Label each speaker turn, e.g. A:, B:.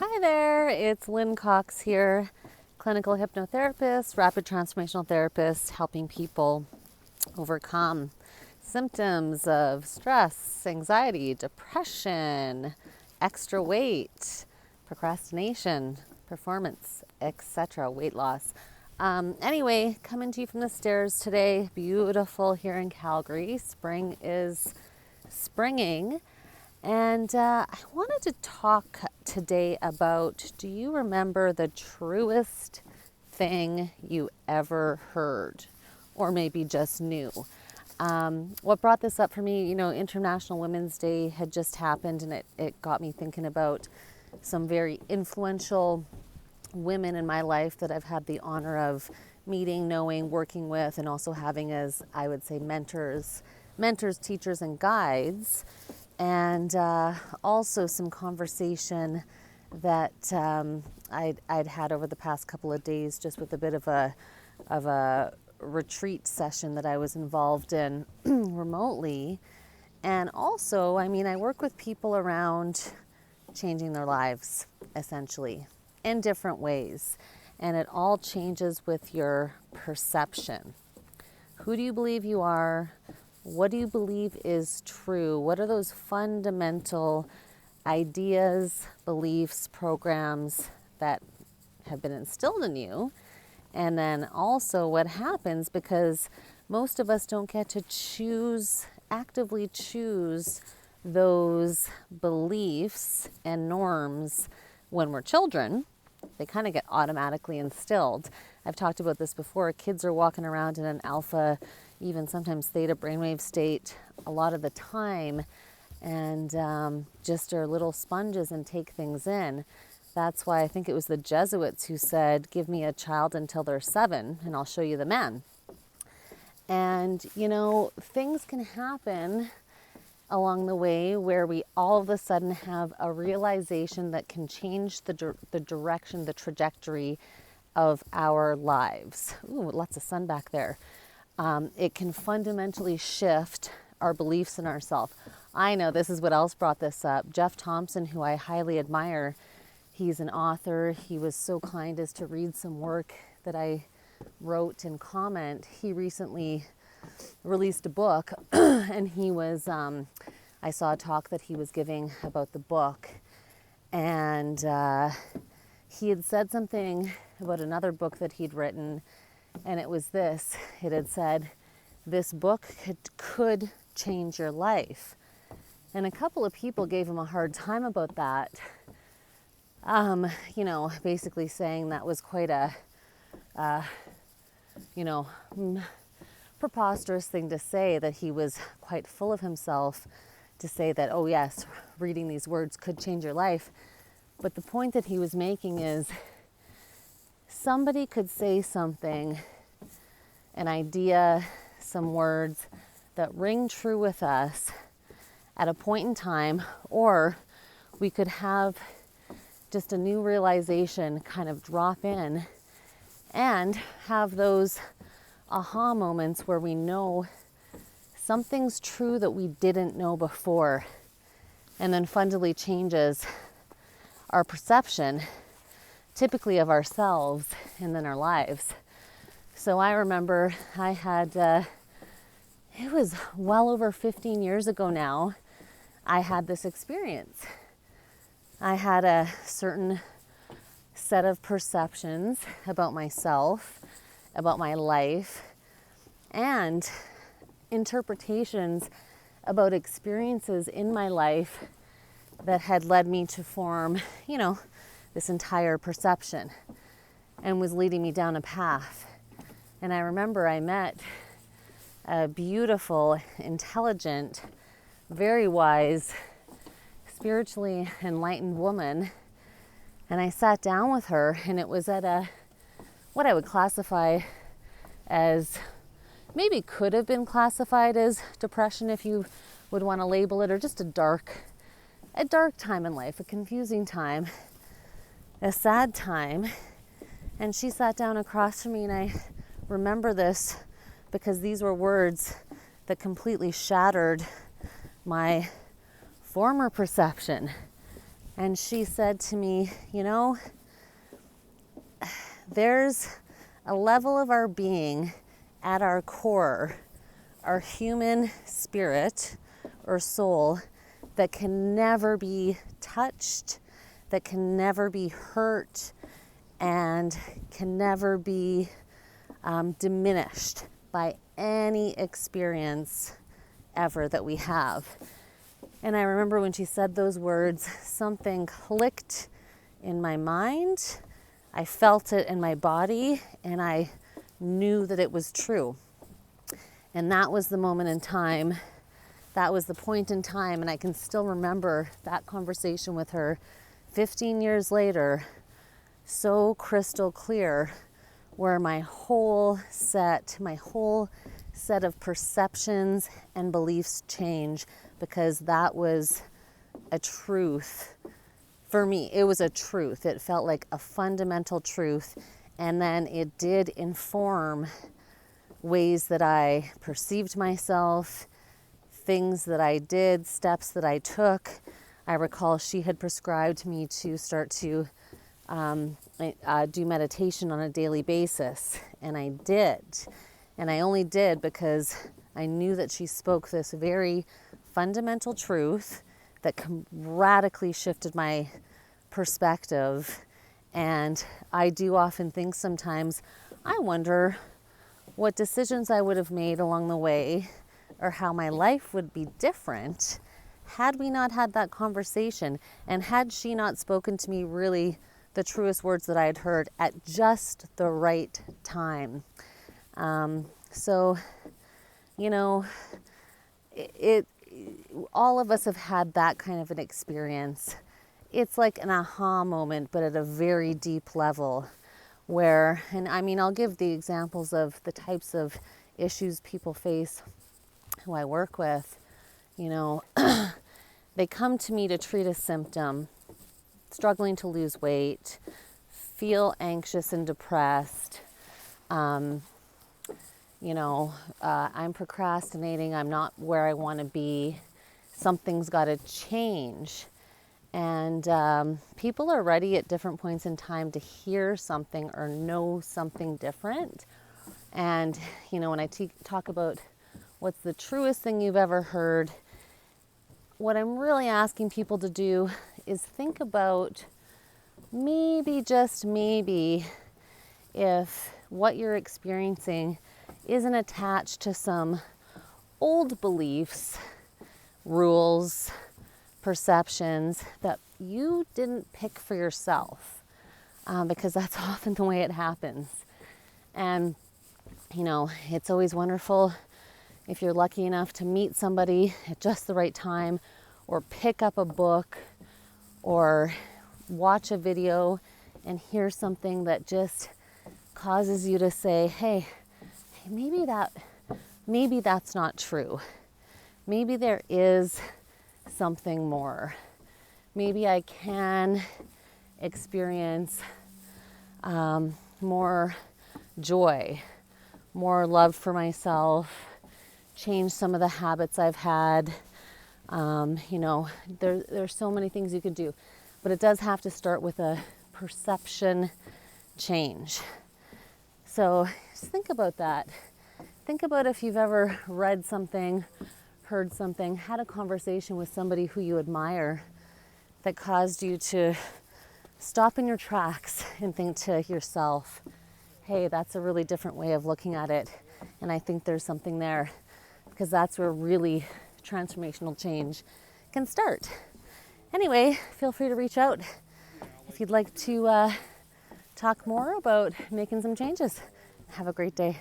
A: Hi there, it's Lynn Cox here, clinical hypnotherapist, rapid transformational therapist, helping people overcome symptoms of stress, anxiety, depression, extra weight, procrastination, performance, etc., weight loss. Anyway, coming to you from the stairs today, beautiful here in Calgary. Spring is springing. And I wanted to talk today about, do you remember the truest thing you ever heard or maybe just knew? What brought this up for me, International Women's Day had just happened, and it got me thinking about some very influential women in my life that I've had the honor of meeting, knowing, working with, and also having as, I would say, mentors, teachers, and guides. And also some conversation that I'd had over the past couple of days, just with a bit of a retreat session that I was involved in remotely. And also, I work with people around changing their lives, essentially, in different ways. And it all changes with your perception. Who do you believe you are? What do you believe is true? What are those fundamental ideas, beliefs, programs that have been instilled in you? And then also what happens, because most of us don't get to actively choose those beliefs and norms when we're children. They kind of get automatically instilled. I've talked about this before. Kids are walking around in an alpha, even sometimes theta brainwave state a lot of the time, and just are little sponges and take things in. That's why I think it was the Jesuits who said, give me a child until they're 7 and I'll show you the man. And, things can happen along the way where we all of a sudden have a realization that can change the direction, the trajectory of our lives. Ooh, lots of sun back there. It can fundamentally shift our beliefs in ourselves. I know this is what else brought this up. Jeff Thompson, who I highly admire, he's an author. He was so kind as to read some work that I wrote and comment. He recently released a book and he was, I saw a talk that he was giving about the book, and he had said something about another book that he'd written, and it was this. It had said, this book could change your life. And a couple of people gave him a hard time about that, basically saying that was quite a, preposterous thing to say, that he was quite full of himself to say that, oh yes, reading these words could change your life. But the point that he was making is, somebody could say something, an idea, some words that ring true with us at a point in time, or we could have just a new realization kind of drop in and have those aha moments where we know something's true that we didn't know before, and then fundamentally changes our perception, typically of ourselves and then our lives. So I remember I had, it was well over 15 years ago now, I had this experience. I had a certain set of perceptions about myself, about my life, and interpretations about experiences in my life that had led me to form, this entire perception, and was leading me down a path. And I remember I met a beautiful, intelligent, very wise, spiritually enlightened woman, and I sat down with her, and it was at what I would classify as, maybe could have been classified as depression if you would want to label it, or just a dark time in life, a confusing time, a sad time. And she sat down across from me, and I remember this because these were words that completely shattered my former perception. And she said to me, there's a level of our being at our core, our human spirit or soul, that can never be touched, that can never be hurt, and can never be diminished by any experience ever that we have. And I remember when she said those words, something clicked in my mind. I felt it in my body, and I knew that it was true. And that was the moment in time. That was the point in time, and I can still remember that conversation with her 15 years later, so crystal clear, where my whole set of perceptions and beliefs change, because that was a truth. For me, it was a truth. It felt like a fundamental truth, and then it did inform ways that I perceived myself, things that I did, steps that I took. I recall she had prescribed me to start to do meditation on a daily basis, and I did. And I only did because I knew that she spoke this very fundamental truth that radically shifted my perspective. And I do often think sometimes, I wonder what decisions I would have made along the way, or how my life would be different had we not had that conversation, and had she not spoken to me really the truest words that I had heard at just the right time. So, all of us have had that kind of an experience. It's like an aha moment, but at a very deep level where, and I mean, I'll give the examples of the types of issues people face who I work with. They come to me to treat a symptom, struggling to lose weight, feel anxious and depressed. I'm procrastinating. I'm not where I want to be. Something's got to change. And people are ready at different points in time to hear something or know something different. And, when I talk about what's the truest thing you've ever heard, what I'm really asking people to do is think about maybe, just maybe, if what you're experiencing isn't attached to some old beliefs, rules, perceptions that you didn't pick for yourself, because that's often the way it happens. And, it's always wonderful if you're lucky enough to meet somebody at just the right time, or pick up a book, or watch a video and hear something that just causes you to say, hey, maybe that's not true. Maybe there is something more. Maybe I can experience more joy, more love for myself, change some of the habits I've had. There's so many things you could do, but it does have to start with a perception change. So just think about that. Think about if you've ever read something, heard something, had a conversation with somebody who you admire that caused you to stop in your tracks and think to yourself, hey, that's a really different way of looking at it. And I think there's something there, because that's where really transformational change can start. Anyway, feel free to reach out if you'd like to talk more about making some changes. Have a great day.